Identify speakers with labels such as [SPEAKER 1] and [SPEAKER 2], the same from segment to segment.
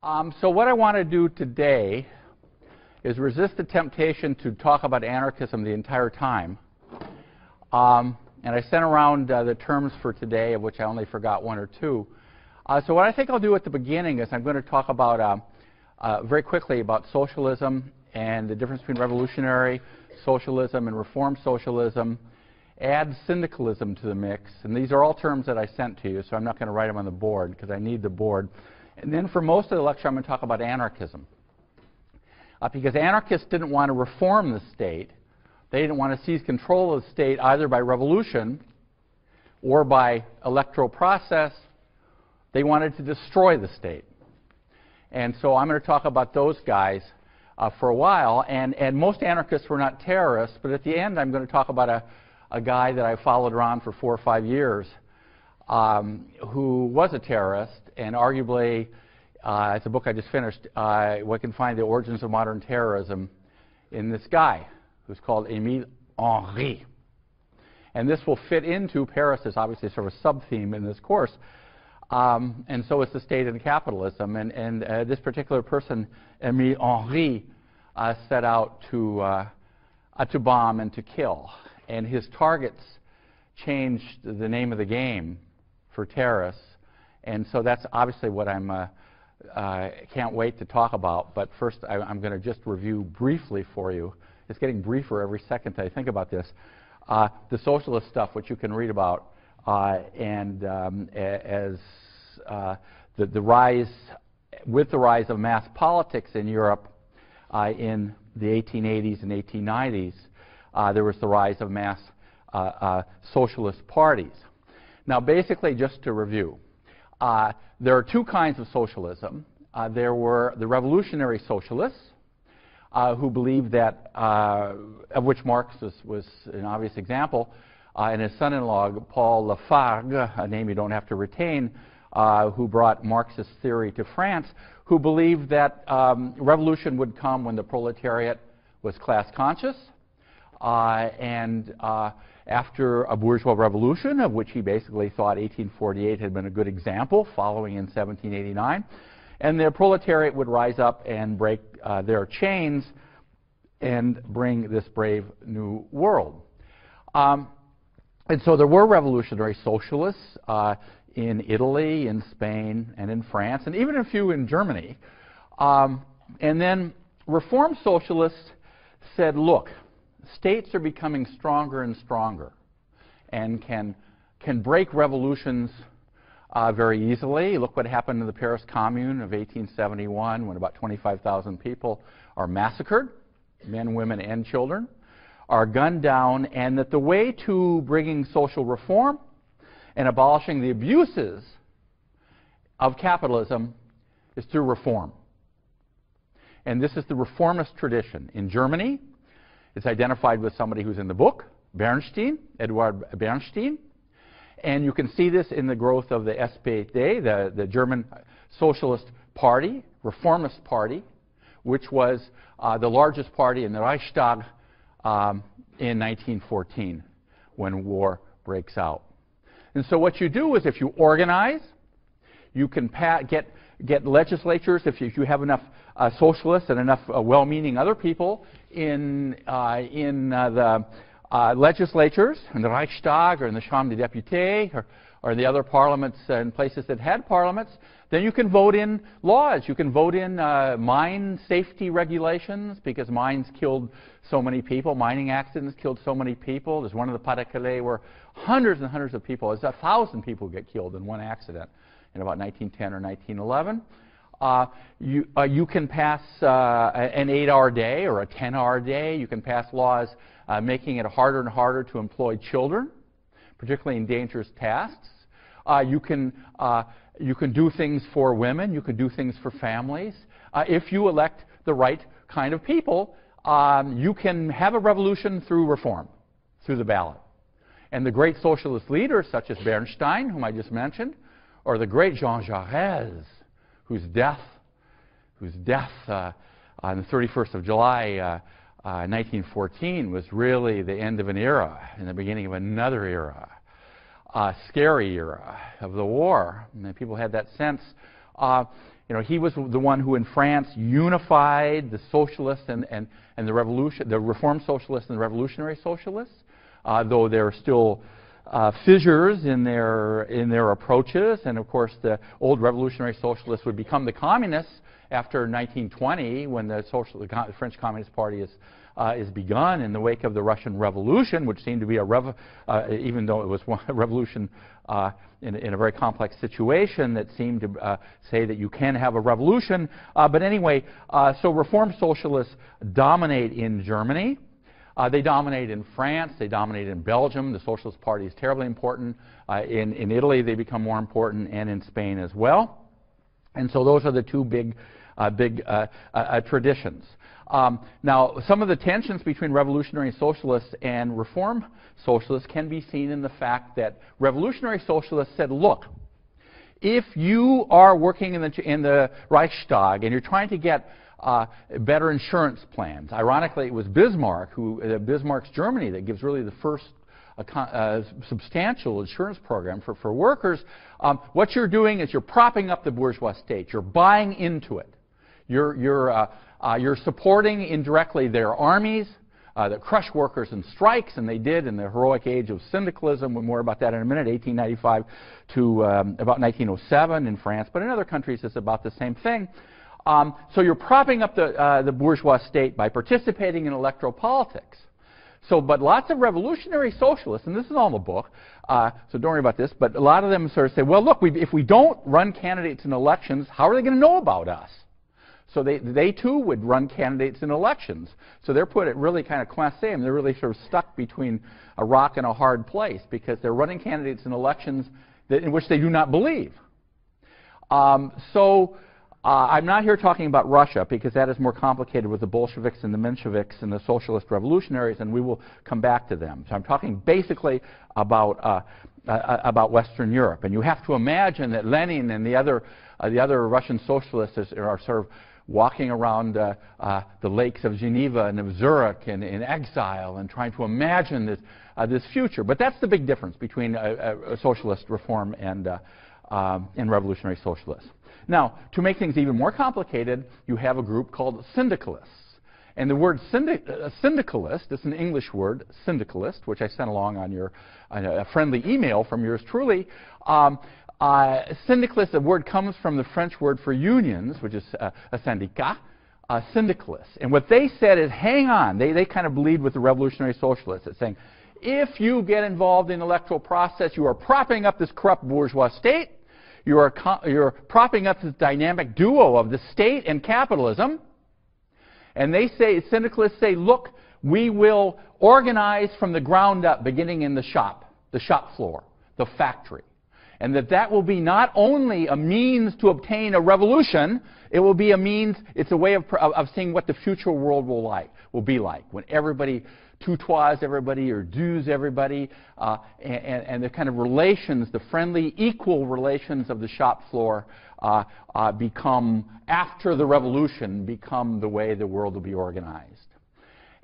[SPEAKER 1] So what I want to do today is resist the temptation to talk about anarchism the entire time. And I sent around the terms for today, of which I only forgot one or two. So what I think I'll do at the beginning is I'm going to talk about very quickly about socialism and the difference between revolutionary socialism and reform socialism. Add syndicalism to the mix. And these are all terms that I sent to you, so I'm not going to write them on the board because I need the board. And then for most of the lecture, I'm going to talk about anarchism. Because anarchists didn't want to reform the state. They didn't want to seize control of the state either by revolution or by electoral process. They wanted to destroy the state. And so I'm going to talk about those guys for a while. And most anarchists were not terrorists, but at the end I'm going to talk about a guy that I followed around for 4 or 5 years who was a terrorist, and arguably, it's a book I just finished, we can find the origins of modern terrorism in this guy, who's called Émile Henry. And this will fit into Paris as obviously sort of a sub-theme in this course. And so is the state and capitalism. And this particular person, Émile Henry, set out to bomb and to kill. And his targets changed the name of the game for terrorists. And so that's obviously what I can't wait to talk about. But first, I'm going to just review briefly for you. It's getting briefer every second that I think about this. The socialist stuff, which you can read about, and as the rise, with the rise of mass politics in Europe in the 1880s and 1890s, there was the rise of mass socialist parties. Now, basically, just to review, there are two kinds of socialism. There were the revolutionary socialists, who believed that, of which Marx was an obvious example, and his son-in-law, Paul Lafargue, a name you don't have to retain, who brought Marxist theory to France, who believed that revolution would come when the proletariat was class conscious, and after a bourgeois revolution, of which he basically thought 1848 had been a good example, following in 1789, and the proletariat would rise up and break their chains and bring this brave new world. And so there were revolutionary socialists in Italy, in Spain, and in France, and even a few in Germany. And then reform socialists said, look, states are becoming stronger and stronger and can break revolutions very easily. Look what happened in the Paris Commune of 1871 when about 25,000 people are massacred, men, women, and children, are gunned down, and that the way to bringing social reform and abolishing the abuses of capitalism is through reform. And this is the reformist tradition. In Germany, it's identified with somebody who's in the book, Bernstein, Eduard Bernstein. And you can see this in the growth of the SPD, the German Socialist Party, Reformist Party, which was the largest party in the Reichstag in 1914 when war breaks out. And so what you do is if you organize, you can get legislatures, if you have enough socialists and enough well-meaning other people in the legislatures, in the Reichstag or in the Chambre des Députés or the other parliaments and places that had parliaments, then you can vote in laws. You can vote in mine safety regulations because mines killed so many people. Mining accidents killed so many people. There's one in the Pas-de-Calais where hundreds and hundreds of people, there's 1,000 people get killed in one accident in about 1910 or 1911. You can pass an 8-hour day or a 10-hour day. You can pass laws making it harder and harder to employ children, particularly in dangerous tasks. You can do things for women. You can do things for families. If you elect the right kind of people, you can have a revolution through reform, through the ballot. And the great socialist leaders, such as Bernstein, whom I just mentioned, or the great Jean Jaurès, whose death on the 31st of July, 1914 was really the end of an era and the beginning of another era, a scary era of the war. And people had that sense. he was the one who in France unified the socialists and the revolution, the reform socialists and the revolutionary socialists, though there are still fissures in their approaches. And of course, the old revolutionary socialists would become the communists after 1920, when the French Communist Party is begun in the wake of the Russian Revolution, which seemed to be even though it was a revolution in a very complex situation that seemed to say that you can have a revolution. But anyway, so reform socialists dominate in Germany. They dominate in France. They dominate in Belgium. The Socialist Party is terribly important. In Italy, they become more important, and in Spain as well. And so those are the two big traditions. Now, some of the tensions between revolutionary socialists and reform socialists can be seen in the fact that revolutionary socialists said, look, if you are working in the Reichstag and you're trying to get better insurance plans, ironically, it was Bismarck, Bismarck's Germany, that gives really the first substantial insurance program for workers. What you're doing is you're propping up the bourgeois state. You're buying into it. You're supporting indirectly their armies that crush workers in strikes, and they did in the heroic age of syndicalism. More about that in a minute, 1895 to about 1907 in France. But in other countries, it's about the same thing. So you're propping up the bourgeois state by participating in electoral politics. But lots of revolutionary socialists, and this is all in the book, so don't worry about this, but a lot of them sort of say, well, look, if we don't run candidates in elections, how are they going to know about us? So they too would run candidates in elections. So they're put at really kind of coincé, and they're really sort of stuck between a rock and a hard place, because they're running candidates in elections in which they do not believe. I'm not here talking about Russia, because that is more complicated with the Bolsheviks and the Mensheviks and the socialist revolutionaries, and we will come back to them. So I'm talking basically about Western Europe. And you have to imagine that Lenin and the other Russian socialists are sort of walking around the lakes of Geneva and of Zurich in exile and trying to imagine this future. But that's the big difference between socialist reform and revolutionary socialists. Now, to make things even more complicated, you have a group called syndicalists. And the word syndicalist is an English word, syndicalist, which I sent along on a friendly email from yours truly. Syndicalist, the word comes from the French word for unions, which is a syndicat, syndicalists. And what they said is, hang on. They kind of believed with the revolutionary socialists. It's saying, if you get involved in the electoral process, you are propping up this corrupt bourgeois state. You're propping up this dynamic duo of the state and capitalism. And they say, syndicalists say, look, we will organize from the ground up, beginning in the shop floor, the factory. And that will be not only a means to obtain a revolution, it will be a means, it's a way of seeing what the future world will be like, when everybody tutoies everybody or dues everybody, and the kind of relations, the friendly, equal relations of the shop floor become, after the revolution, become the way the world will be organized.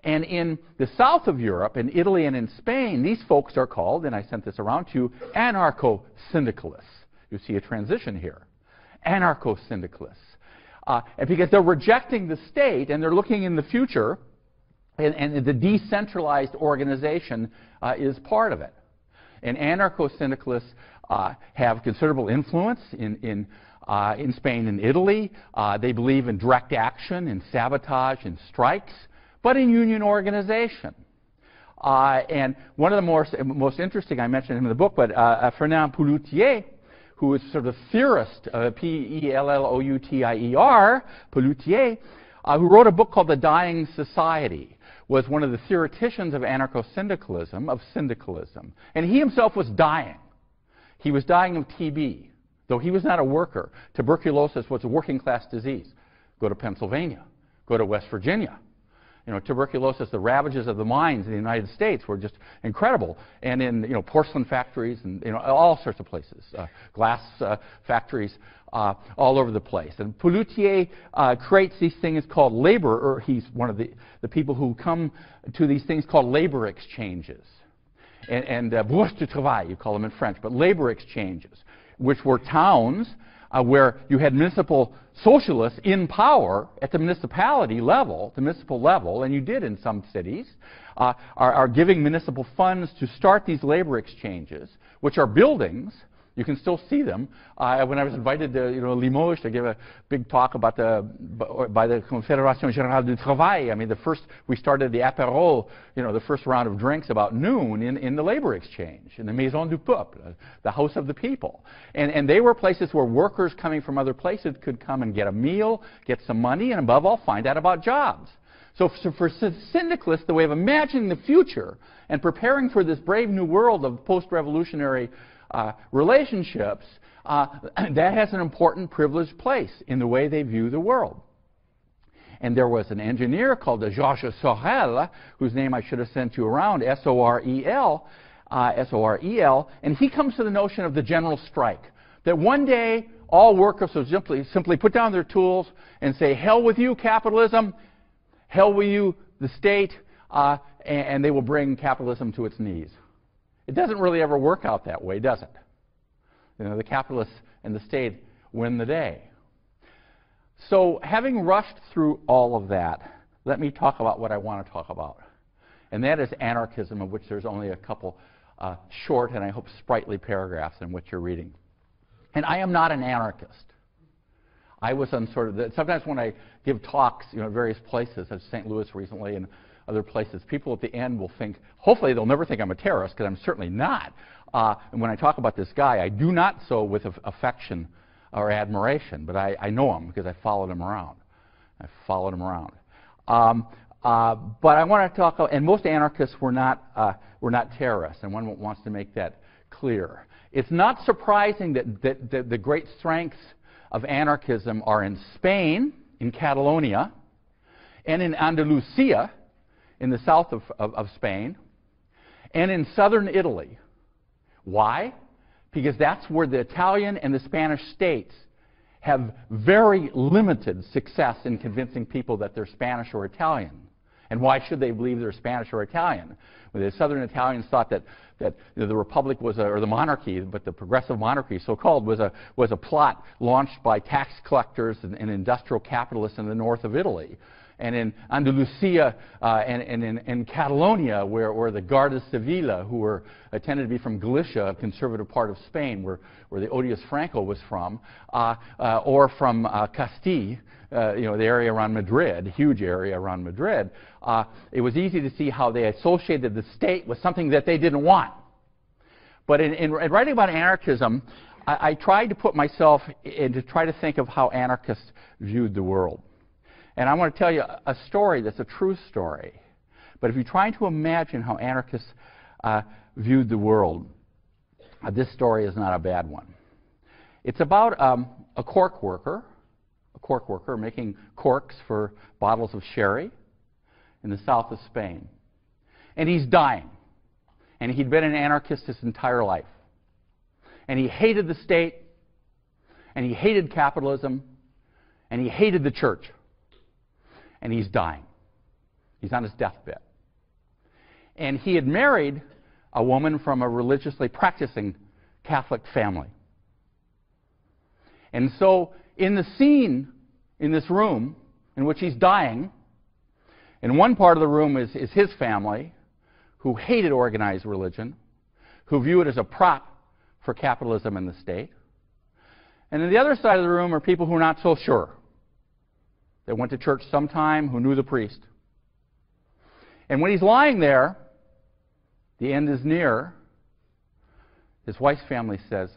[SPEAKER 1] And in the south of Europe, in Italy and in Spain, these folks are called, and I sent this around to you, anarcho-syndicalists. You see a transition here. Anarcho-syndicalists. And because they're rejecting the state and they're looking in the future, and the decentralized organization is part of it. And anarcho-syndicalists have considerable influence in Spain and Italy. They believe in direct action, in sabotage, in strikes, but in union organization. And one of the most interesting, I mentioned him in the book, but Fernand Pelloutier, who is sort of a theorist, P-E-L-L-O-U-T-I-E-R, Pelloutier, who wrote a book called The Dying Society, was one of the theoreticians of anarcho-syndicalism, of syndicalism. And he himself was dying. He was dying of TB, though he was not a worker. Tuberculosis was a working class disease. Go to Pennsylvania. Go to West Virginia. Tuberculosis, the ravages of the mines in the United States were just incredible. And in porcelain factories and all sorts of places, glass factories all over the place. And Pelloutier creates these things called labor, or he's one of the people who come to these things called labor exchanges. And bourse de travail, you call them in French, but labor exchanges, which were towns where you had municipal socialists in power at the municipality level, the municipal level, and you did in some cities, are giving municipal funds to start these labor exchanges, which are buildings. You can still see them. When I was invited to Limoges to give a big talk about by the Confédération Générale du Travail, I mean, we started the apéro, the first round of drinks about noon in the labor exchange, in the Maison du Peuple, the house of the people. And they were places where workers coming from other places could come and get a meal, get some money, and above all, find out about jobs. So for syndicalists, the way of imagining the future and preparing for this brave new world of post-revolutionary relationships, that has an important privileged place in the way they view the world. And there was an engineer called Georges Sorel, whose name I should have sent you around, S-O-R-E-L, and he comes to the notion of the general strike, that one day all workers will simply put down their tools and say, hell with you, capitalism, hell with you, the state, and they will bring capitalism to its knees. It doesn't really ever work out that way, does it? The capitalists and the state win the day. So having rushed through all of that, let me talk about what I want to talk about. And that is anarchism, of which there's only a couple short and I hope sprightly paragraphs in which you're reading. And I am not an anarchist. I was on sometimes when I give talks at various places, at St. Louis recently and other places, people at the end will think, hopefully they'll never think I'm a terrorist, because I'm certainly not. And when I talk about this guy, I do not so with affection or admiration, but I know him because I followed him around. But I want to talk, and most anarchists were not terrorists, and one wants to make that clear. It's not surprising that the great strengths of anarchism are in Spain, in Catalonia, and in Andalusia, in the south of Spain, and in southern Italy. Why? Because that's where the Italian and the Spanish states have very limited success in convincing people that they're Spanish or Italian. And why should they believe they're Spanish or Italian? Well, the southern Italians thought that the republic was or the monarchy, but the progressive monarchy, so-called, was a plot launched by tax collectors and industrial capitalists in the north of Italy. And in Andalusia and in Catalonia, where the Guardia Civil, who tended to be from Galicia, a conservative part of Spain, where the odious Franco was from, or from Castile, the area around Madrid, huge area around Madrid, it was easy to see how they associated the state with something that they didn't want. But in writing about anarchism, I tried to put myself in to try to think of how anarchists viewed the world. And I want to tell you a story that's a true story. But if you're trying to imagine how anarchists viewed the world, this story is not a bad one. It's about a cork worker making corks for bottles of sherry in the south of Spain. And he's dying. And he'd been an anarchist his entire life. And he hated the state, and he hated capitalism, and he hated the church. And he's dying. He's on his deathbed. And he had married a woman from a religiously practicing Catholic family. And so in the scene in this room in which he's dying, in one part of the room is his family, who hated organized religion, who view it as a prop for capitalism and the state. And in the other side of the room are people who are not so sure. They went to church sometime, who knew the priest. And when he's lying there, the end is near, his wife's family says,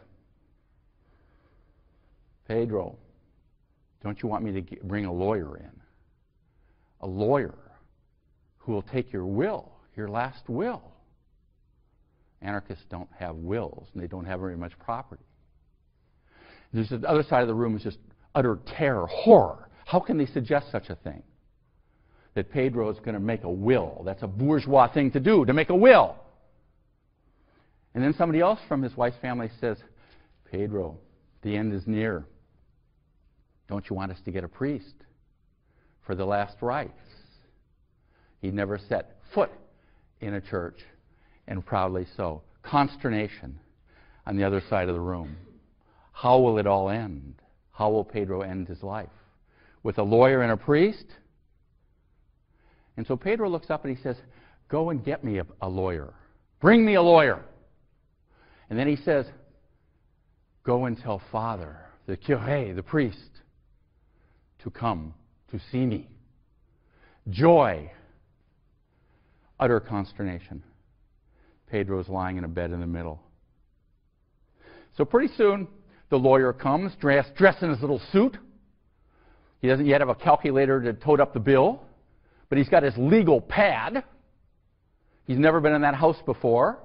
[SPEAKER 1] Pedro, don't you want me to bring a lawyer in? A lawyer who will take your will, your last will. Anarchists don't have wills, and they don't have very much property. There's the other side of the room is just utter terror, horror. How can they suggest such a thing? That Pedro is going to make a will. That's a bourgeois thing to do, to make a will. And then somebody else from his wife's family says, Pedro, the end is near. Don't you want us to get a priest for the last rites? He'd never set foot in a church, and proudly so. Consternation on the other side of the room. How will it all end? How will Pedro end his life? With a lawyer and a priest? And so Pedro looks up and he says, go and get me a lawyer. Bring me a lawyer. And then he says, go and tell Father, the curé, the priest, to come to see me. Joy. Utter consternation. Pedro is lying in a bed in the middle. So pretty soon, the lawyer comes, dressed in his little suit. He doesn't yet have a calculator to tote up the bill, but he's got his legal pad. He's never been in that house before.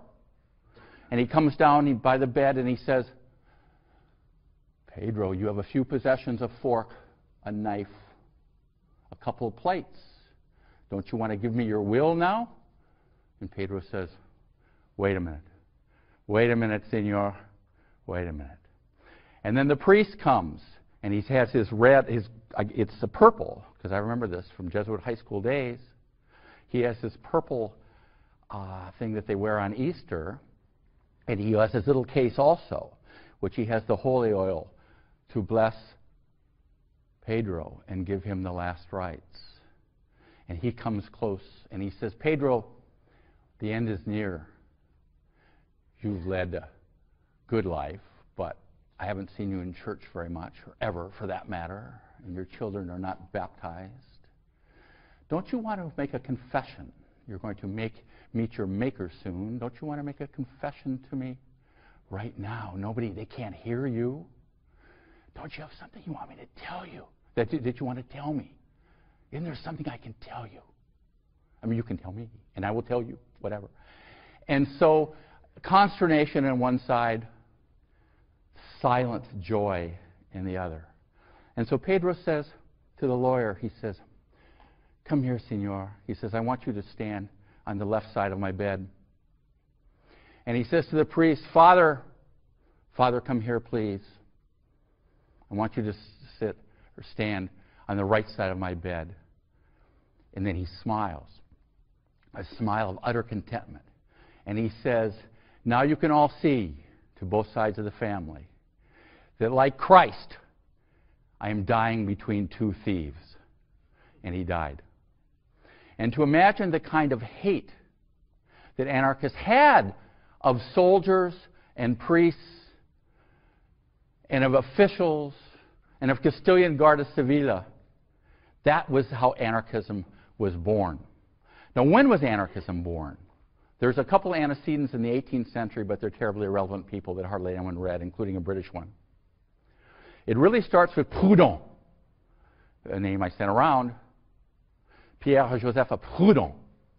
[SPEAKER 1] And he comes down by the bed and he says, Pedro, you have a few possessions, a fork, a knife, a couple of plates. Don't you want to give me your will now? And Pedro says, wait a minute. Wait a minute, senor. Wait a minute. And then the priest comes, and he has his red, it's a purple, because I remember this from Jesuit high school days. He has this purple thing that they wear on Easter, and he has his little case also, which he has the holy oil to bless Pedro and give him the last rites. And he comes close, and he says, Pedro, the end is near. You've led a good life, but I haven't seen you in church very much, or ever for that matter, and your children are not baptized. Don't you want to make a confession? You're going to meet your Maker soon. Don't you want to make a confession to me right now? They can't hear you. Don't you have something you want me to tell you that you want to tell me? Isn't there something I can tell you? I mean, you can tell me, and I will tell you, whatever. And so, consternation on one side, silent joy in the other. And so Pedro says to the lawyer, he says, come here, senor. He says, I want you to stand on the left side of my bed. And he says to the priest, Father, come here, please. I want you to sit or stand on the right side of my bed. And then he smiles, a smile of utter contentment. And he says, now you can all see, to both sides of the family, that like Christ, I am dying between two thieves. And he died. And to imagine the kind of hate that anarchists had of soldiers and priests and of officials and of Castilian Guardia Civil, that was how anarchism was born. Now, when was anarchism born? There's a couple antecedents in the 18th century, but they're terribly irrelevant people that hardly anyone read, including a British one. It really starts with Proudhon, a name I sent around. Pierre-Joseph Proudhon,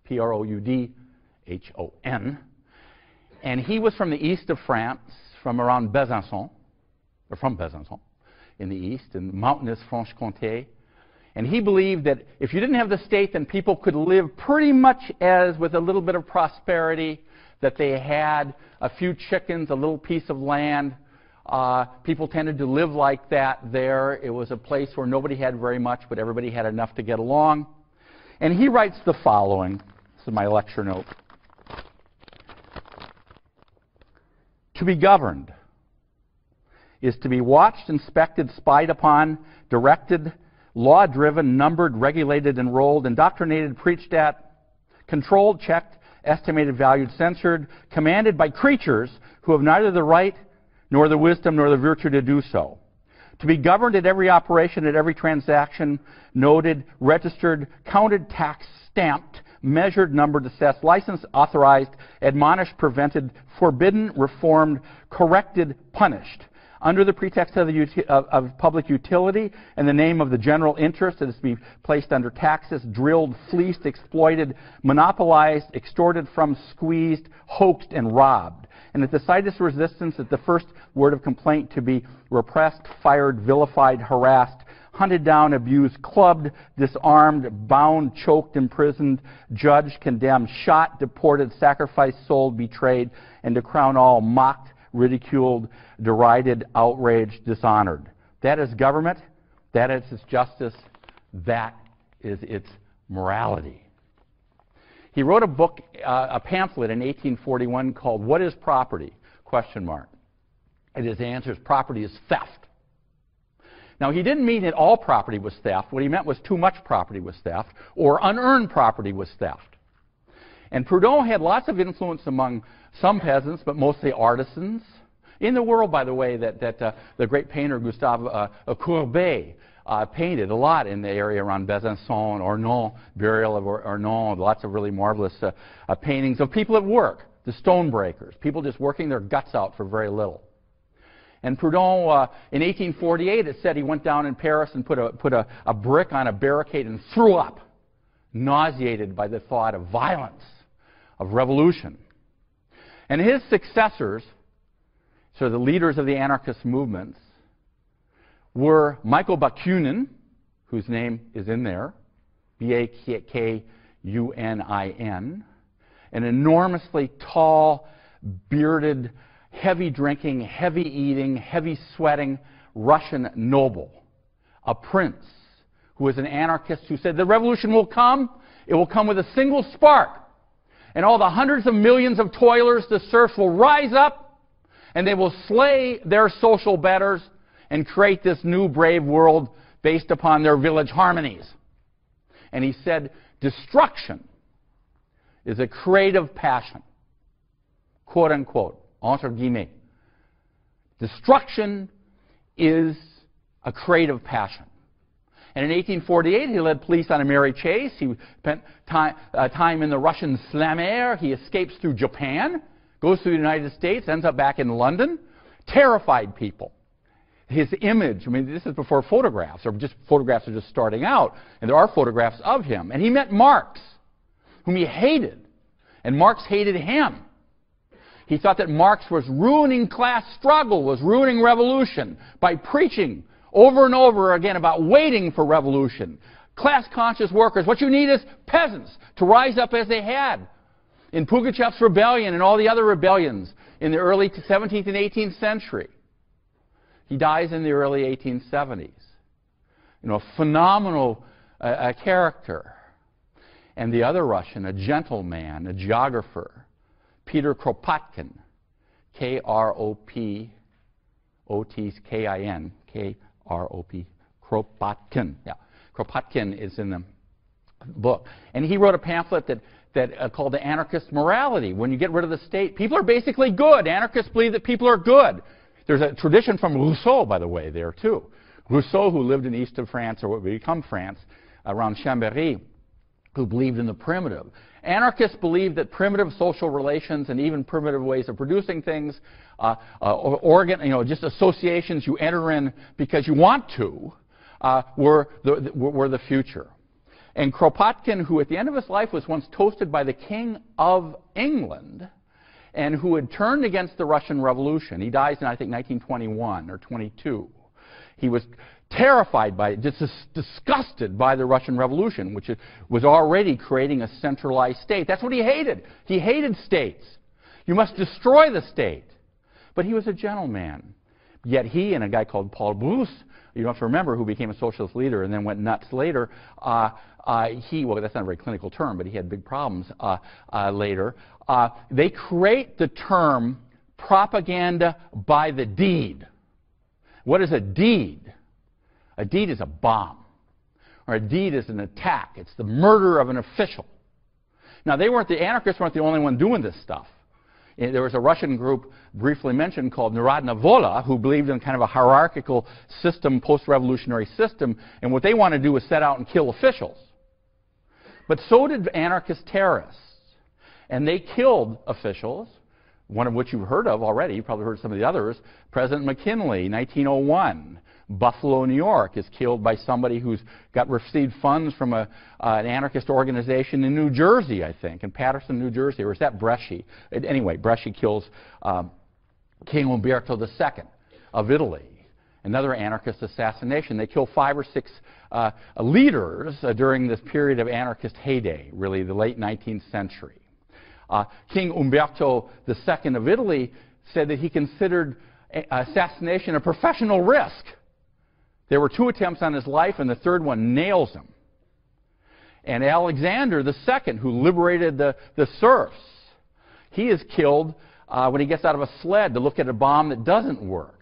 [SPEAKER 1] P-R-O-U-D-H-O-N. And he was from the east of France, from around Besançon, or from Besançon, in the east, in mountainous Franche-Comté. And he believed that if you didn't have the state, then people could live pretty much as with a little bit of prosperity, that they had a few chickens, a little piece of land. People tended to live like that there. It was a place where nobody had very much, but everybody had enough to get along. And he writes the following. This is my lecture note. To be governed is to be watched, inspected, spied upon, directed, law-driven, numbered, regulated, enrolled, indoctrinated, preached at, controlled, checked, estimated, valued, censored, commanded by creatures who have neither the right nor the wisdom nor the virtue to do so. To be governed at every operation, at every transaction, noted, registered, counted, taxed, stamped, measured, numbered, assessed, licensed, authorized, admonished, prevented, forbidden, reformed, corrected, punished, under the pretext of public utility and the name of the general interest that is to be placed under taxes, drilled, fleeced, exploited, monopolized, extorted from, squeezed, hoaxed, and robbed. And at the slightest resistance, at the first word of complaint, to be repressed, fired, vilified, harassed, hunted down, abused, clubbed, disarmed, bound, choked, imprisoned, judged, condemned, shot, deported, sacrificed, sold, betrayed, and to crown all, mocked, ridiculed, derided, outraged, dishonored. That is government. That is its justice. That is its morality. He wrote a book, a pamphlet in 1841 called "What is Property?" And his answer is property is theft. Now, he didn't mean that all property was theft. What he meant was too much property was theft, or unearned property was theft. And Proudhon had lots of influence among some peasants, but mostly artisans. In the world, by the way, that the great painter Gustave Courbet painted a lot in the area around Besançon, Ornans, burial of Ornans, lots of really marvelous paintings of people at work, the stonebreakers, people just working their guts out for very little. And Proudhon, in 1848, it said he went down in Paris and put a brick on a barricade and threw up, nauseated by the thought of violence, of revolution. And his successors, so the leaders of the anarchist movements, were Michael Bakunin, whose name is in there, B-A-K-U-N-I-N, an enormously tall, bearded, heavy-drinking, heavy-eating, heavy-sweating Russian noble, a prince who was an anarchist who said, the revolution will come, it will come with a single spark, and all the hundreds of millions of toilers, the serfs, will rise up, and they will slay their social betters and create this new brave world based upon their village harmonies. And he said, destruction is a creative passion, quote unquote, entre guillemets. Destruction is a creative passion. And in 1848, he led police on a merry chase. He spent time in the Russian Slammer. He escapes through Japan, goes through the United States, ends up back in London, terrified people. His image, I mean, this is before photographs, or just photographs are just starting out, and there are photographs of him. And he met Marx, whom he hated, and Marx hated him. He thought that Marx was ruining class struggle, was ruining revolution by preaching over and over again about waiting for revolution. Class-conscious workers, what you need is peasants to rise up as they had in Pugachev's rebellion and all the other rebellions in the early 17th and 18th century. He dies in the early 1870s. You know, a phenomenal character. And the other Russian, a gentleman, a geographer, Peter Kropotkin, K-R-O-P-O-T-K-I-N, K-R-O-P, Kropotkin. Yeah, Kropotkin is in the book. And he wrote a pamphlet that called The Anarchist Morality. When you get rid of the state, people are basically good. Anarchists believe that people are good. There's a tradition from Rousseau, by the way, there too. Rousseau, who lived in east of France, or what would become France, around Chambéry, who believed in the primitive. Anarchists believe that primitive social relations and even primitive ways of producing things, just associations you enter in because you want to, were the future. And Kropotkin, who at the end of his life was once toasted by the King of England, and who had turned against the Russian Revolution. He dies in, I think, 1921 or 22. He was terrified by it, just disgusted by the Russian Revolution, which was already creating a centralized state. That's what he hated. He hated states. You must destroy the state. But he was a gentleman. Yet he and a guy called Paul Brousse, you don't have to remember, who became a socialist leader and then went nuts later, well, that's not a very clinical term, but he had big problems later. They create the term propaganda by the deed. What is a deed? A deed is a bomb, or a deed is an attack. It's the murder of an official. Now, the anarchists weren't the only one doing this stuff. There was a Russian group briefly mentioned called Narodna Vola, who believed in kind of a hierarchical system, post-revolutionary system, and what they wanted to do was set out and kill officials. But so did anarchist terrorists. And they killed officials, one of which you've heard of already. You've probably heard some of the others. President McKinley, 1901. Buffalo, New York, is killed by somebody who's received funds from an anarchist organization in New Jersey, I think, in Paterson, New Jersey, or is that Bresci? Anyway, Bresci kills King Umberto II of Italy. Another anarchist assassination. They kill 5 or 6 leaders during this period of anarchist heyday, really the late 19th century. King Umberto II of Italy said that he considered assassination a professional risk. There were 2 attempts on his life, and the third one nails him. And Alexander II, who liberated the serfs, he is killed when he gets out of a sled to look at a bomb that doesn't work.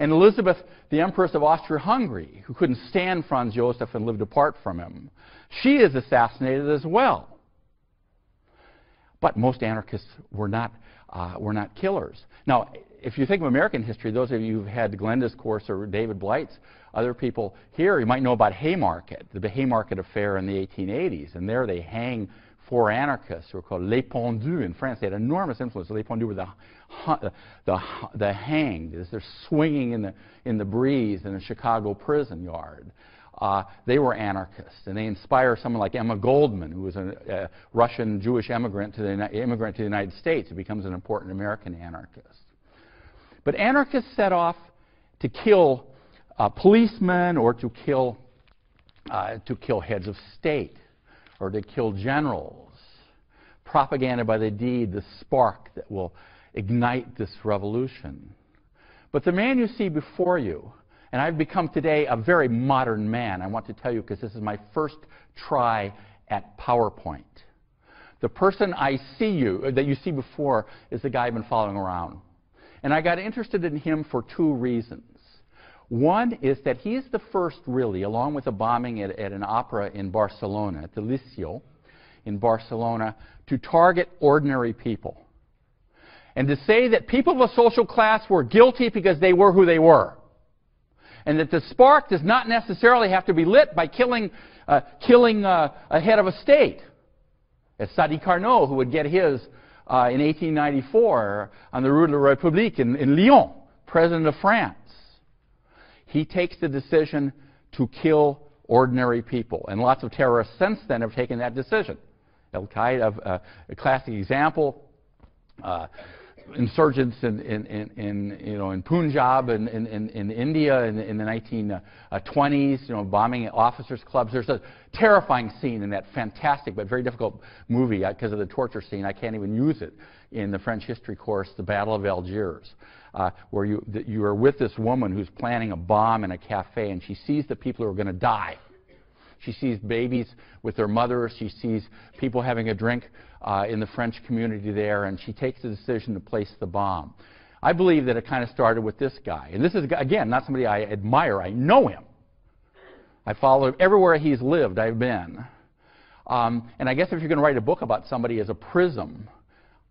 [SPEAKER 1] And Elizabeth, the Empress of Austria-Hungary, who couldn't stand Franz Joseph and lived apart from him, she is assassinated as well. But most anarchists were not killers. Now, if you think of American history, those of you who've had Glenda's course or David Blight's, other people here, you might know about Haymarket, the Haymarket affair in the 1880s. And there they hang 4 anarchists who are called les pendus in France. They had enormous influence. Les pendus were the hanged, as they're swinging in the breeze in a Chicago prison yard. They were anarchists, and they inspire someone like Emma Goldman, who was a Russian Jewish immigrant to the United States, who becomes an important American anarchist. But anarchists set off to kill policemen, or to kill heads of state, or to kill generals. Propaganda by the deed, the spark that will ignite this revolution. But the man you see before you, and I've become today a very modern man, I want to tell you, because this is my first try at PowerPoint. The person that you see before is the guy I've been following around. And I got interested in him for 2 reasons. One is that he's the first, really, along with the bombing at an opera in Barcelona, at the Liceo in Barcelona, to target ordinary people. And to say that people of a social class were guilty because they were who they were. And that the spark does not necessarily have to be lit by killing a head of a state. As Sadi Carnot, who would get his in 1894 on the Rue de la République in Lyon, president of France. He takes the decision to kill ordinary people. And lots of terrorists since then have taken that decision. Al-Qaeda, a classic example, insurgents in Punjab and in India in the 1920s, bombing officers' clubs. There's a terrifying scene in that fantastic but very difficult movie because of the torture scene. I can't even use it in the French history course, The Battle of Algiers, where you are with this woman who's planning a bomb in a cafe, and she sees the people who are going to die. She sees babies with their mothers. She sees people having a drink in the French community there, and she takes the decision to place the bomb. I believe that it kind of started with this guy. And this is, again, not somebody I admire. I know him. I follow him everywhere he's lived. I've been. And I guess if you're going to write a book about somebody as a prism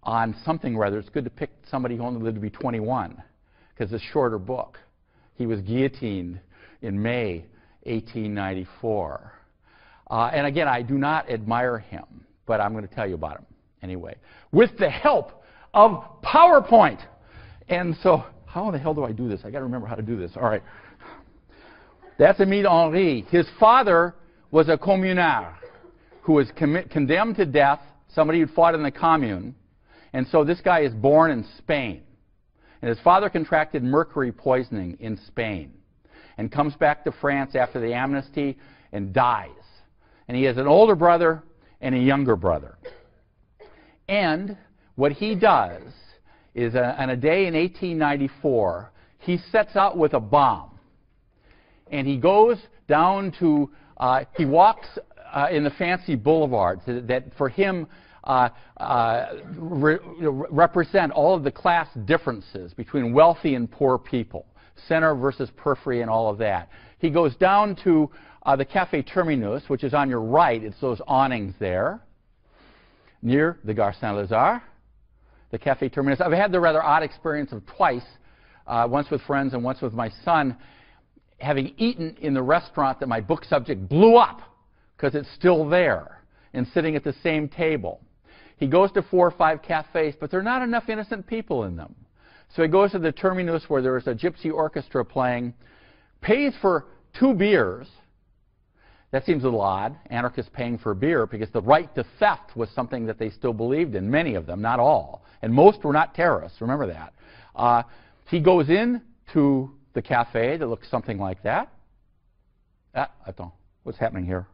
[SPEAKER 1] on something rather, it's good to pick somebody who only lived to be 21, because it's a shorter book. He was guillotined in May 1894. And again, I do not admire him, but I'm going to tell you about him anyway, with the help of PowerPoint. And so, how the hell do I do this? I got to remember how to do this. All right. That's Émile Henry. His father was a communard who was condemned to death, somebody who fought in the Commune. And so this guy is born in Spain. And his father contracted mercury poisoning in Spain and comes back to France after the amnesty and dies. And he has an older brother and a younger brother. And what he does is, on a day in 1894, he sets out with a bomb. And he goes down to, he walks in the fancy boulevards that for him represent all of the class differences between wealthy and poor people, center versus periphery and all of that. He goes down to the Café Terminus, which is on your right. It's those awnings there, near the Gare Saint-Lazare, the Café Terminus. I've had the rather odd experience of twice, once with friends and once with my son, having eaten in the restaurant that my book subject blew up, because it's still there and sitting at the same table. He goes to 4 or 5 cafes, but there are not enough innocent people in them. So he goes to the Terminus, where there is a gypsy orchestra playing, pays for 2 beers. That seems a little odd, anarchists paying for a beer, because the right to theft was something that they still believed in, many of them, not all. And most were not terrorists, remember that. He goes in to the cafe that looks something like that. Attends, what's happening here?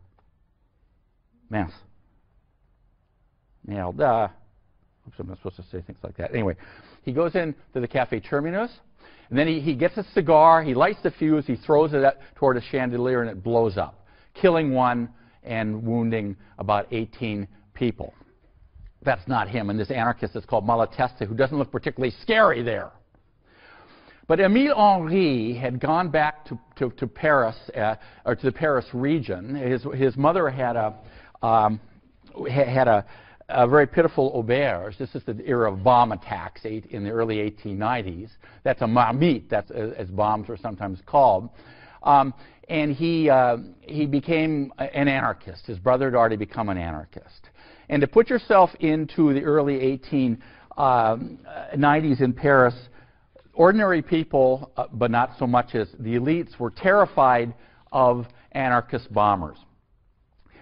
[SPEAKER 1] Mince. Merde. Oops, I'm not supposed to say things like that. Anyway, he goes in to the Café Terminus, and then he gets a cigar, he lights the fuse, he throws it toward a chandelier, and it blows up, killing 1 and wounding about 18 people. That's not him. And this anarchist is called Malatesta, who doesn't look particularly scary there. But Émile Henry had gone back to Paris, or to the Paris region. His mother had a very pitiful auberge. This is the era of bomb attacks in the early 1890s. That's a marmite, that's as bombs are sometimes called. And he became an anarchist. His brother had already become an anarchist. And to put yourself into the early 1890s in Paris, ordinary people, but not so much as the elites, were terrified of anarchist bombers.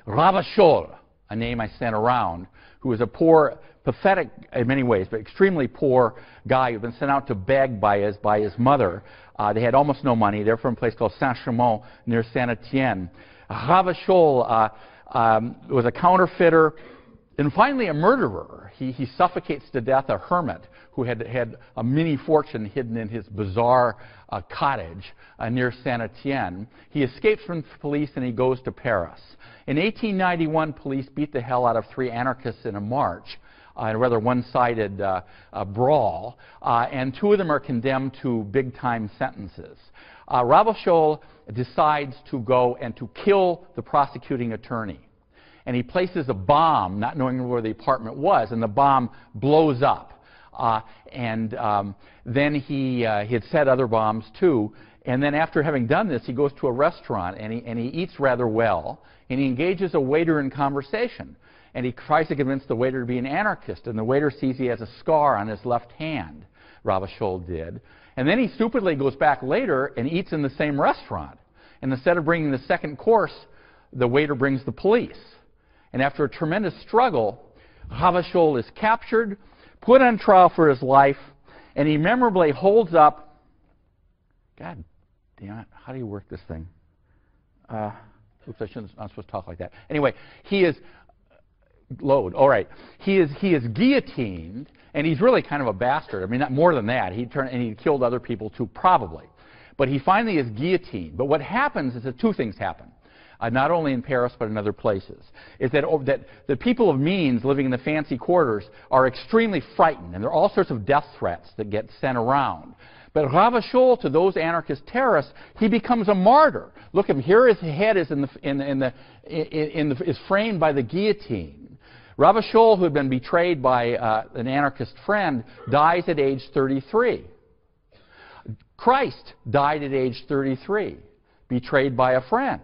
[SPEAKER 1] Ravachol, a name I sent around, who was a poor, pathetic in many ways, but extremely poor guy who had been sent out to beg by his mother. They had almost no money. They're from a place called Saint-Chamond near Saint-Étienne. Ravachol was a counterfeiter and finally a murderer. He suffocates to death a hermit who had a mini fortune hidden in his bizarre cottage near Saint-Étienne. He escapes from police and he goes to Paris. In 1891, police beat the hell out of 3 anarchists in a march, in a rather one-sided brawl, and 2 of them are condemned to big-time sentences. Ravachol decides to go and to kill the prosecuting attorney. And he places a bomb, not knowing where the apartment was, and the bomb blows up. Then he had set other bombs too. And then after having done this, he goes to a restaurant and he eats rather well. And he engages a waiter in conversation. And he tries to convince the waiter to be an anarchist. And the waiter sees he has a scar on his left hand, Ravachol did. And then he stupidly goes back later and eats in the same restaurant. And instead of bringing the second course, the waiter brings the police. And after a tremendous struggle, Ravachol is captured, put on trial for his life, and he memorably holds up, God damn it, how do you work this thing? Oops, I'm supposed to talk like that. Anyway, he is, all right. He is guillotined, and he's really kind of a bastard. I mean, not more than that. He killed other people too, probably. But he finally is guillotined. But what happens is that 2 things happen. Not only in Paris but in other places, is that the people of means living in the fancy quarters are extremely frightened, and there are all sorts of death threats that get sent around. But Ravachol, to those anarchist terrorists, he becomes a martyr. Look at him. Here his head is is framed by the guillotine. Ravachol, who had been betrayed by an anarchist friend, dies at age 33. Christ died at age 33, betrayed by a friend.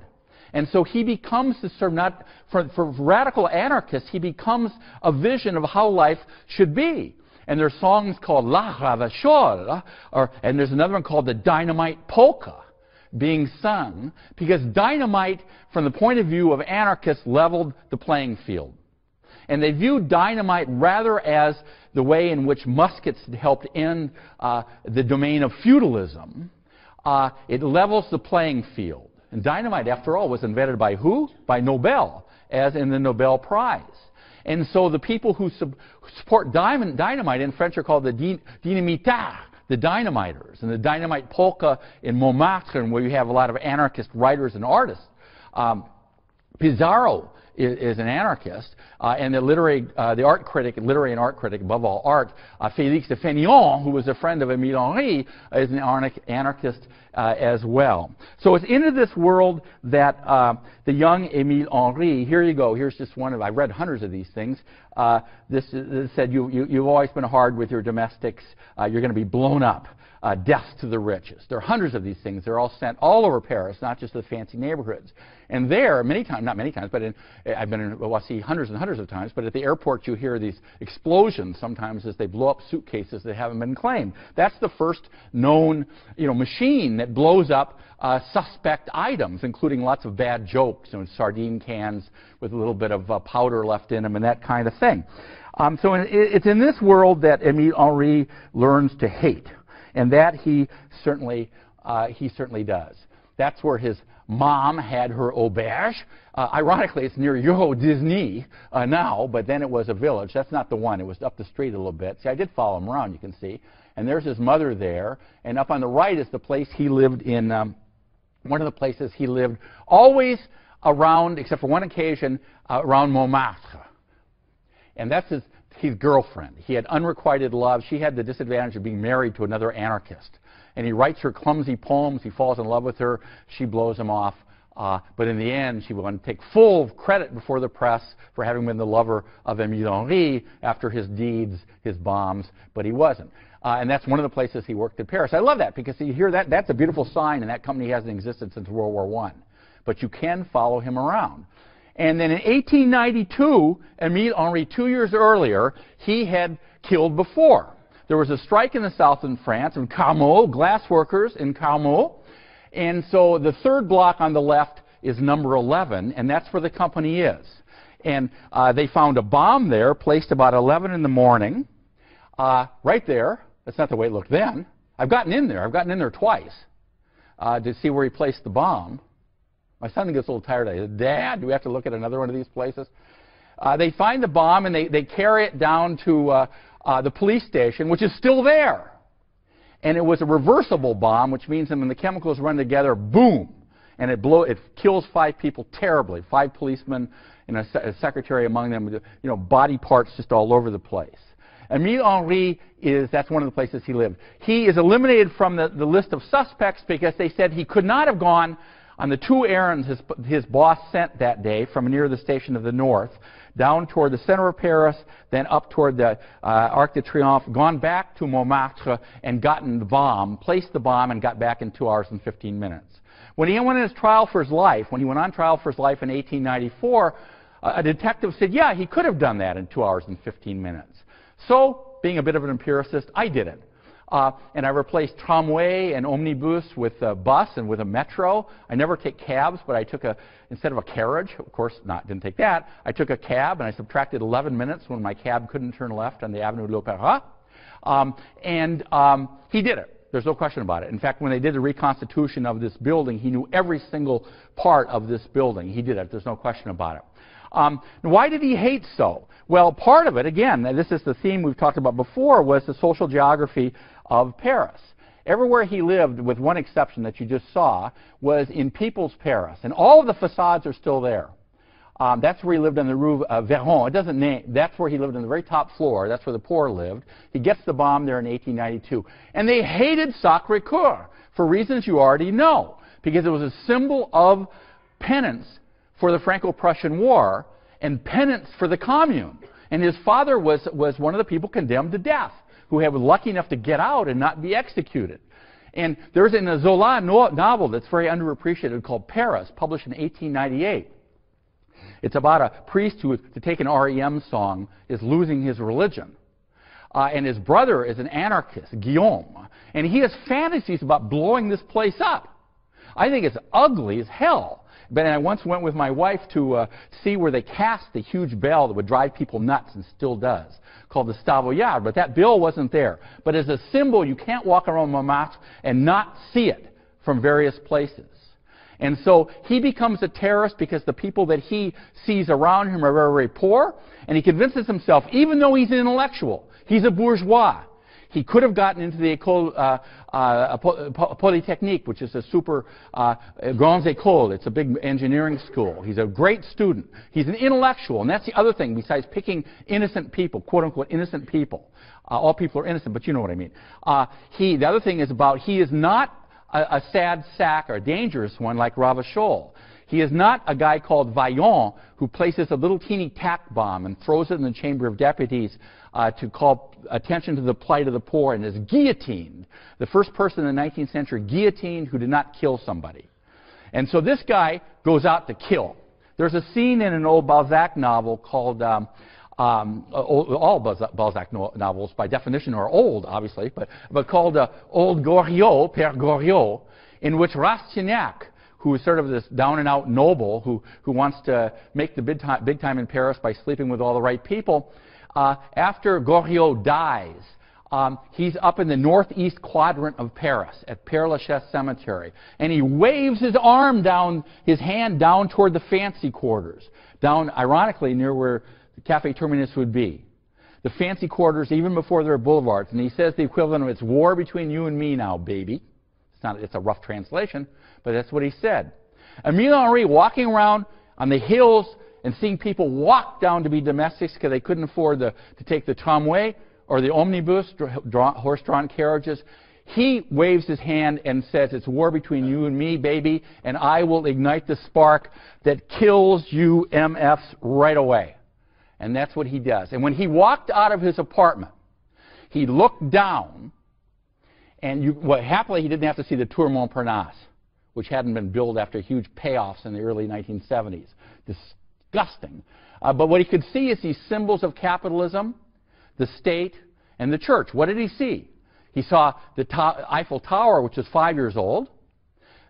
[SPEAKER 1] And so he becomes the sort of, not for radical anarchists, he becomes a vision of how life should be. And there are songs called La Ravachol, and there's another one called the Dynamite Polka being sung, because dynamite, from the point of view of anarchists, leveled the playing field. And they viewed dynamite rather as the way in which muskets helped end the domain of feudalism. It levels the playing field. And dynamite, after all, was invented by who? By Nobel, as in the Nobel Prize. And so the people who support dynamite in French are called the dynamitards, the dynamiters. And the dynamite polka in Montmartre, where you have a lot of anarchist writers and artists. Pizarro is an anarchist, and the literary and art critic, above all art, Félix de Fénelon, who was a friend of Émile Henry, is an anarchist as well. So it's into this world that the young Émile Henry, here you go, here's just one of, I read hundreds of these things, this said, you've always been hard with your domestics, you're going to be blown up. Death to the richest. There are hundreds of these things. They're all sent all over Paris, not just the fancy neighborhoods. And there, many times, not many times, but I've been in, well, I see hundreds and hundreds of times, but at the airport you hear these explosions sometimes as they blow up suitcases that haven't been claimed. That's the first known, machine that blows up suspect items, including lots of bad jokes, sardine cans with a little bit of powder left in them and that kind of thing. So it's in this world that Émile Henry learns to hate. And that he certainly does. That's where his mom had her auberge. Ironically, it's near Euro Disney now, but then it was a village. That's not the one. It was up the street a little bit. See, I did follow him around, you can see. And there's his mother there. And up on the right is the place he lived in, one of the places he lived always around, except for one occasion, around Montmartre. And that's his girlfriend. He had unrequited love. She had the disadvantage of being married to another anarchist. and he writes her clumsy poems. He falls in love with her. She blows him off. But in the end, she wanted to take full credit before the press for having been the lover of Émile Henry after his deeds, his bombs, but he wasn't. And that's one of the places he worked in Paris. I love that because you hear that, that's a beautiful sign, and that company hasn't existed since World War I. But you can follow him around. And then in 1892, Émile Henry, 2 years earlier, he had killed before. There was a strike in the south in France, in Carmaux, glass workers in Carmaux. And so the third block on the left is number 11, and that's where the company is. And they found a bomb there, placed about 11 in the morning, right there. That's not the way it looked then. I've gotten in there. I've gotten in there twice to see where he placed the bomb. My son gets a little tired. I said, Dad, do we have to look at another one of these places? They find the bomb, and they carry it down to the police station, which is still there. And it was a reversible bomb, which means that when the chemicals run together, boom, and it kills 5 people terribly, 5 policemen and a secretary among them, you know, body parts just all over the place. Émile Henry that's one of the places he lived. He is eliminated from the list of suspects because they said he could not have gone on the 2 errands his boss sent that day from near the Station of the North, down toward the center of Paris, then up toward the Arc de Triomphe, gone back to Montmartre and gotten the bomb, placed the bomb, and got back in 2 hours and 15 minutes. When he went on his trial for his life, when he went on trial for his life in 1894, a detective said, yeah, he could have done that in 2 hours and 15 minutes. So, being a bit of an empiricist, I did it. And I replaced tramway and omnibus with a bus and with a metro. I never take cabs, but I took instead of a carriage, of course didn't take that, I took a cab and I subtracted 11 minutes when my cab couldn't turn left on the Avenue de l'Opéra. He did it. There's no question about it. In fact, when they did the reconstitution of this building, he knew every single part of this building. He did it. There's no question about it. Why did he hate so? Well, part of it, again, this is the theme we've talked about before, was the social geography of Paris. Everywhere he lived, with one exception that you just saw, was in People's Paris. And all of the facades are still there. That's where he lived on the Rue Véron. It doesn't name. That's where he lived on the very top floor. That's where the poor lived. He gets the bomb there in 1892. And they hated Sacré-Cœur for reasons you already know, because it was a symbol of penance for the Franco-Prussian War and penance for the Commune. And his father was one of the people condemned to death, who was lucky enough to get out and not be executed. And there's a Zola novel that's very underappreciated called Paris, published in 1898. It's about a priest who, to take an REM song, is losing his religion. And his brother is an anarchist, Guillaume. And he has fantasies about blowing this place up. I think it's ugly as hell. But I once went with my wife to see where they cast the huge bell that would drive people nuts, and still does, called the Savoyard. But that bill wasn't there. But as a symbol, you can't walk around Montmartre and not see it from various places. And so he becomes a terrorist because the people that he sees around him are very, very poor. And he convinces himself, even though he's an intellectual, he's a bourgeois. He could have gotten into the École Polytechnique, which is a super Grandes Écoles. It's a big engineering school. He's a great student. He's an intellectual. And that's the other thing, besides picking innocent people, quote-unquote innocent people. All people are innocent, but you know what I mean. The other thing is about he is not a sad sack or a dangerous one like Ravachol. He is not a guy called Vaillant who places a little teeny tack bomb and throws it in the Chamber of Deputies to call attention to the plight of the poor and is guillotined. The first person in the 19th century guillotined who did not kill somebody. And so this guy goes out to kill. There's a scene in an old Balzac novel called, all Balzac novels by definition are old, obviously, but called Old Goriot, Père Goriot, in which Rastignac, who is sort of this down-and-out noble who wants to make the big time in Paris by sleeping with all the right people, after Goriot dies, he's up in the northeast quadrant of Paris at Père-Lachaise Cemetery, and he waves his arm down, his hand down toward the fancy quarters, down, ironically, near where the Café Terminus would be. The fancy quarters, even before there are boulevards, and he says the equivalent of, it's war between you and me now, baby. It's a rough translation, but that's what he said. Émile Henry walking around on the hills and seeing people walk down to be domestics because they couldn't afford to take the tramway or the omnibus, horse-drawn carriages. he waves his hand and says, it's war between you and me, baby, and I will ignite the spark that kills you MFs right away. And that's what he does. And when he walked out of his apartment, he looked down, and happily he didn't have to see the Tour Montparnasse, which hadn't been built after huge payoffs in the early 1970s. Disgusting. But what he could see is these symbols of capitalism, the state, and the church. What did he see? He saw the Eiffel Tower, which was 5 years old,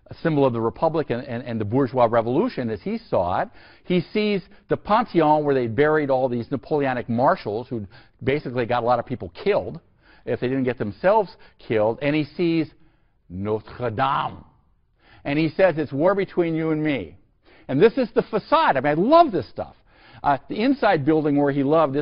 [SPEAKER 1] a symbol of the Republic and the bourgeois revolution as he saw it. He sees the Pantheon, where they buried all these Napoleonic marshals who basically got a lot of people killed if they didn't get themselves killed. And he sees Notre Dame. And he says, it's war between you and me. And this is the facade. I mean, I love this stuff. The inside building where he lived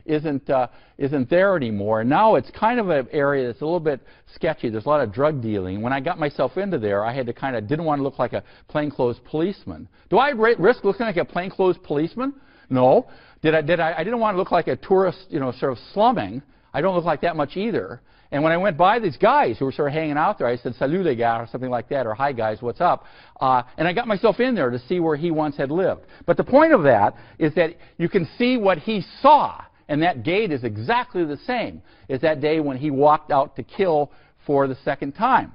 [SPEAKER 1] isn't there anymore. And now it's kind of an area that's a little bit sketchy. There's a lot of drug dealing. When I got myself into there, I had to didn't want to look like a plainclothes policeman. Do I risk looking like a plainclothes policeman? No. I didn't want to look like a tourist, sort of slumming. I don't look like that much either. And when I went by these guys who were sort of hanging out there, I said, "Salut les gars," or something like that, or "Hi guys, what's up?" And I got myself in there to see where he once had lived. But the point of that is that you can see what he saw, and that gate is exactly the same as that day when he walked out to kill for the second time.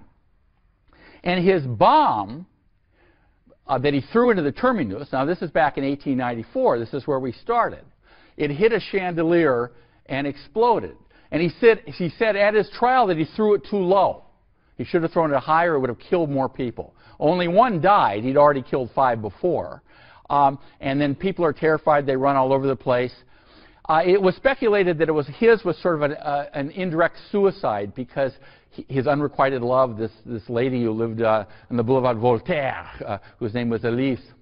[SPEAKER 1] And his bomb that he threw into the terminus, now this is back in 1894, this is where we started. It hit a chandelier and exploded. And he said at his trial that he threw it too low. He should have thrown it higher. It would have killed more people. Only one died. He'd already killed 5 before. And then people are terrified. They run all over the place. It was speculated that his was sort of an indirect suicide because his unrequited love, this lady who lived on the Boulevard Voltaire, whose name was Elisa,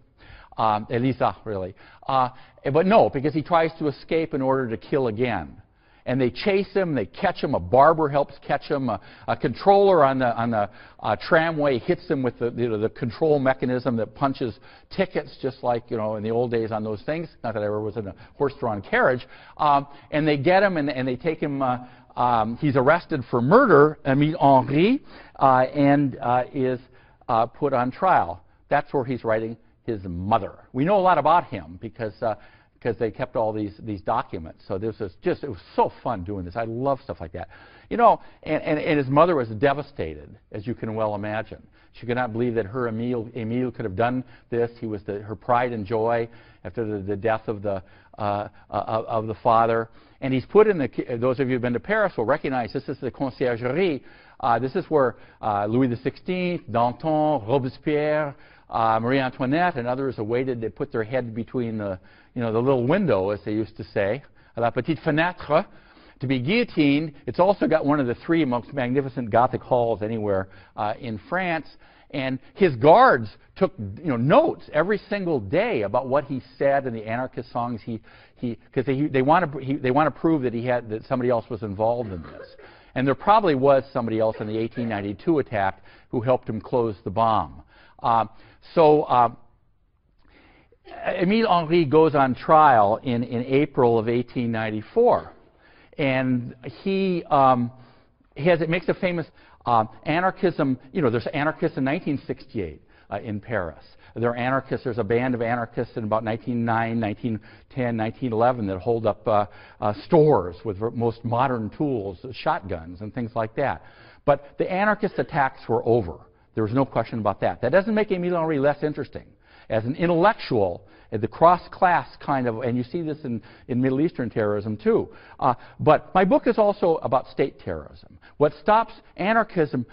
[SPEAKER 1] really. But no, because he tries to escape in order to kill again. And they chase him, they catch him, a barber helps catch him, a controller on the tramway hits him with the control mechanism that punches tickets, just like in the old days on those things. Not that I ever was in a horse-drawn carriage. And they get him and they take him, he's arrested for murder, Émile Henry, and is put on trial. That's where he's writing his mother. We know a lot about him because they kept all these documents. So this was it was so fun doing this. I love stuff like that. And his mother was devastated, as you can well imagine. She could not believe that her Émile could have done this. He was her pride and joy after the death of the father. And he's put in those of you who've been to Paris will recognize this is the Conciergerie. This is where Louis XVI, Danton, Robespierre, Marie Antoinette, and others awaited. They put their head between the little window, as they used to say, la petite fenêtre, to be guillotined. It's also got one of the 3 most magnificent Gothic halls anywhere in France. And his guards took notes every single day about what he said in the anarchist songs. Because they want to prove that somebody else was involved in this. And there probably was somebody else in the 1892 attack who helped him close the bomb. Émile Henry goes on trial in April of 1894, and it makes a famous anarchism. There's anarchists in 1968 in Paris. There are anarchists. There's a band of anarchists in about 1909, 1910, 1911 that hold up stores with most modern tools, shotguns, and things like that. But the anarchist attacks were over. There was no question about that. That doesn't make Émile Henry less interesting. As an intellectual, the cross-class kind of, and you see this in Middle Eastern terrorism too. But my book is also about state terrorism. What stops anarchism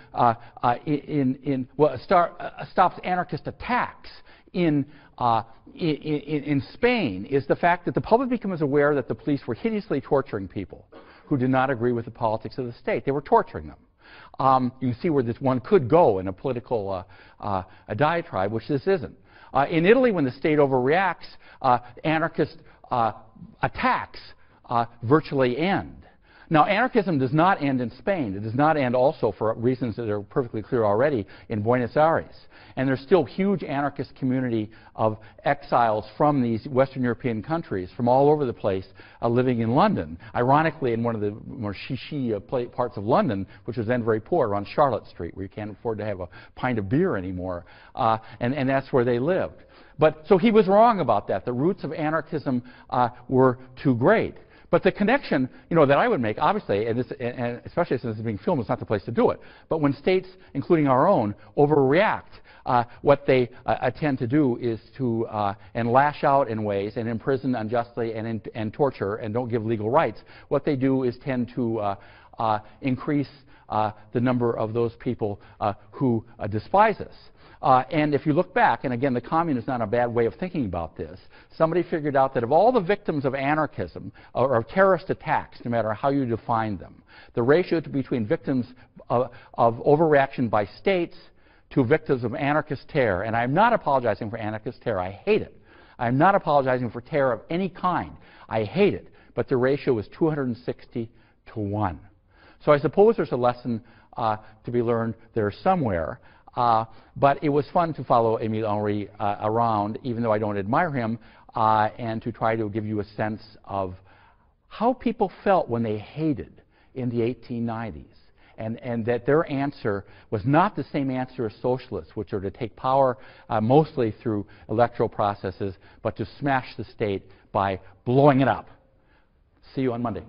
[SPEAKER 1] stops anarchist attacks in Spain is the fact that the public becomes aware that the police were hideously torturing people who did not agree with the politics of the state. They were torturing them. You can see where this one could go in a political a diatribe, which this isn't. In Italy, when the state overreacts, anarchist attacks virtually end. Now, anarchism does not end in Spain. It does not end also, for reasons that are perfectly clear already, in Buenos Aires. And there's still huge anarchist community of exiles from these Western European countries, from all over the place, living in London. Ironically, in one of the more chic parts of London, which was then very poor, around Charlotte Street, where you can't afford to have a pint of beer anymore. And that's where they lived. So he was wrong about that. The roots of anarchism were too great. But the connection, that I would make, obviously, and especially since it's being filmed, it's not the place to do it. But when states, including our own, overreact, what they tend to do is to and lash out in ways and imprison unjustly and torture and don't give legal rights. What they do is tend to increase the number of those people who despise us. And if you look back, and again, the commune is not a bad way of thinking about this, somebody figured out that of all the victims of anarchism, or of terrorist attacks, no matter how you define them, the ratio between victims of overreaction by states to victims of anarchist terror, and I'm not apologizing for anarchist terror, I hate it. I'm not apologizing for terror of any kind. I hate it. But the ratio is 260 to 1. So I suppose there's a lesson to be learned there somewhere. But it was fun to follow Émile Henry around, even though I don't admire him, and to try to give you a sense of how people felt when they hated in the 1890s. And that their answer was not the same answer as socialists, which are to take power mostly through electoral processes, but to smash the state by blowing it up. See you on Monday.